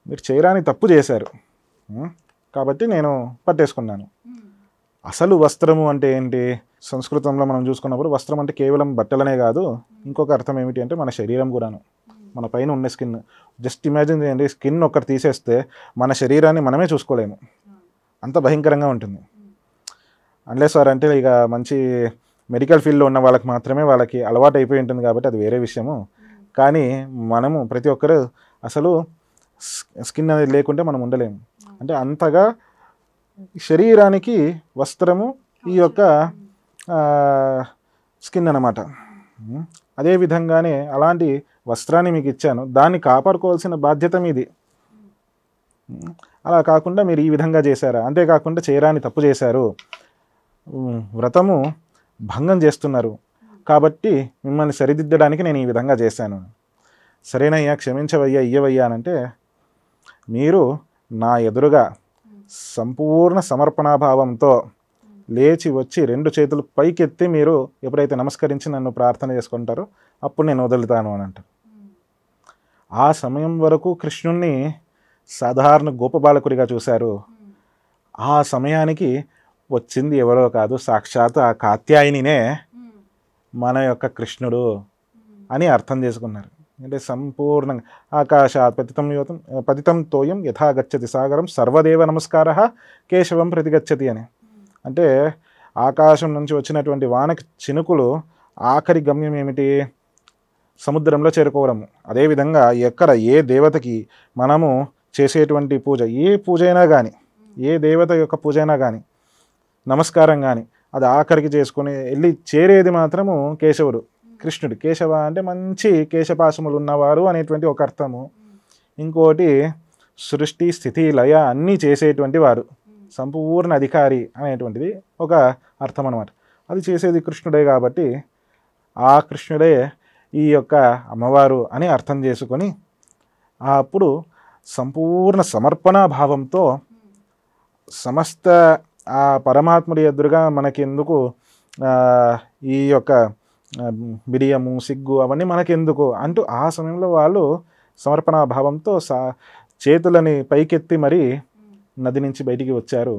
[SPEAKER 2] మీరు చేయరాని తప్పు చేశారు కాబట్టి నేను పట్టేసుకున్నాను. అసలు వస్త్రము అంటే ఏంటి? సంస్కృతంలో మనం చూసుకున్నప్పుడు వస్త్రం అంటే కేవలం బట్టలనే కాదు, ఇంకొక అర్థం ఏమిటి అంటే మన శరీరం కూడాను, మన పైన ఉన్న స్కిన్. జస్ట్ ఇమాజిన్ చేయండి, స్కిన్ ఒక్కటి తీసేస్తే మన శరీరాన్ని మనమే చూసుకోలేము, అంత భయంకరంగా ఉంటుంది. అన్లెస్ వారు అంటే ఇక మంచి మెడికల్ ఫీల్డ్లో ఉన్న వాళ్ళకి మాత్రమే వాళ్ళకి అలవాటు అయిపోయి ఉంటుంది కాబట్టి అది వేరే విషయము. కానీ మనము ప్రతి ఒక్కరు అసలు స్కిన్ అనేది లేకుంటే మనం ఉండలేము. అంటే అంతగా శరీరానికి వస్త్రము ఈ యొక్క స్కిన్ అన్నమాట. అదేవిధంగానే అలాంటి వస్త్రాన్ని మీకు ఇచ్చాను, దాన్ని కాపాడుకోవాల్సిన బాధ్యత మీది. అలా కాకుండా మీరు ఈ విధంగా చేశారా? అంతేకాకుండా చేయరాని తప్పు చేశారు, వ్రతము భంగం చేస్తున్నారు కాబట్టి మిమ్మల్ని సరిదిద్దడానికి నేను ఈ విధంగా చేశాను. సరేనయ్యా, క్షమించవయ్యా, ఇయ్యవయ్యా అనంటే, మీరు నా ఎదురుగా సంపూర్ణ సమర్పణాభావంతో లేచి వచ్చి 2 చేతులు పైకెత్తి మీరు ఎప్పుడైతే నమస్కరించి నన్ను ప్రార్థన చేసుకుంటారో అప్పుడు నేను వదులుతాను అని అంటారు. ఆ సమయం వరకు కృష్ణుణ్ణి సాధారణ గోపబాలకుడిగా చూశారు. ఆ సమయానికి వచ్చింది ఎవరో కాదు, సాక్షాత్ ఆ కాత్యాయనినే మన యొక్క కృష్ణుడు అని అర్థం చేసుకున్నారు. అంటే సంపూర్ణంగా ఆకాశాత్ పతితం తోయం యథా గచ్చతి సాగరం సర్వదేవ నమస్కార కేశవం ప్రతిగచ్చతి అని. అంటే ఆకాశం నుంచి వచ్చినటువంటి వానకి చినుకులు ఆఖరి గమ్యం ఏమిటి? సముద్రంలో చేరుకోవడము. అదేవిధంగా ఎక్కడ ఏ దేవతకి మనము చేసేటువంటి పూజ, ఏ పూజ అయినా కానీ, ఏ దేవత యొక్క పూజ అయినా కానీ, నమస్కారం కానీ, అది ఆఖరికి చేసుకుని వెళ్ళి చేరేది మాత్రము కేశవుడు, కృష్ణుడు. కేశవ అంటే మంచి కేశపాశములు ఉన్నవారు అనేటువంటి ఒక అర్థము. ఇంకోటి సృష్టి స్థితి లయ అన్నీ చేసేటువంటి వారు, సంపూర్ణ అధికారి అనేటువంటిది ఒక అర్థం అన్నమాట. అది చేసేది కృష్ణుడే కాబట్టి ఆ కృష్ణుడే ఈ యొక్క అమ్మవారు అని అర్థం చేసుకొని అప్పుడు సంపూర్ణ సమర్పణ భావంతో సమస్త ఆ పరమాత్ముడి ఎదురుగా మనకెందుకు ఈ యొక్క బిడియము సిగ్గు అవన్నీ మనకెందుకు అంటూ ఆ సమయంలో వాళ్ళు సమర్పణ భావంతో చేతులని పైకెత్తి మరీ నది నుంచి బయటికి వచ్చారు.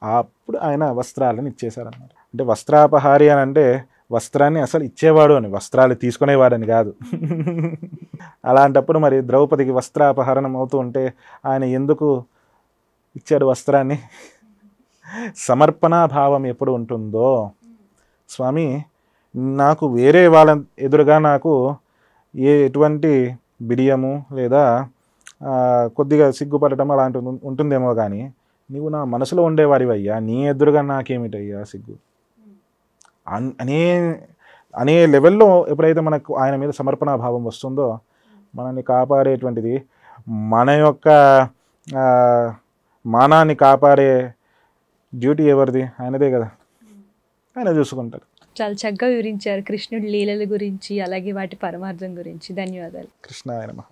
[SPEAKER 2] అప్పుడు ఆయన వస్త్రాలను ఇచ్చేశారన్నమాట. అంటే వస్త్రాపహారి అని అంటే వస్త్రాన్ని అసలు ఇచ్చేవాడు అని, వస్త్రాలు తీసుకునేవాడని కాదు. అలాంటప్పుడు మరి ద్రౌపదికి వస్త్రాపహరణం అవుతూ ఉంటే ఆయన ఎందుకు ఇచ్చాడు వస్త్రాన్ని? సమర్పణా భావం ఎప్పుడు ఉంటుందో, స్వామి నాకు వేరే వాళ్ళ ఎదురుగా నాకు ఎటువంటి బిడియము లేదా కొద్దిగా సిగ్గుపడటం అలాంటివి ఉంటుందేమో కానీ నీవు నా మనసులో ఉండేవాడివయ్యా, నీ ఎదురుగా నాకేమిటయ్యా సిగ్గు అనే లెవెల్లో ఎప్పుడైతే మనకు ఆయన మీద సమర్పణా భావం వస్తుందో మనల్ని కాపాడేటువంటిది, మన యొక్క మానాన్ని కాపాడే డ్యూటీ ఎవరిది? ఆయనదే కదా, ఆయన చూసుకుంటారు.
[SPEAKER 1] చాలా చక్కగా వివరించారు కృష్ణుడి లీలల గురించి, అలాగే వాటి పరమార్థం గురించి. ధన్యవాదాలు.
[SPEAKER 2] కృష్ణాయ నమః.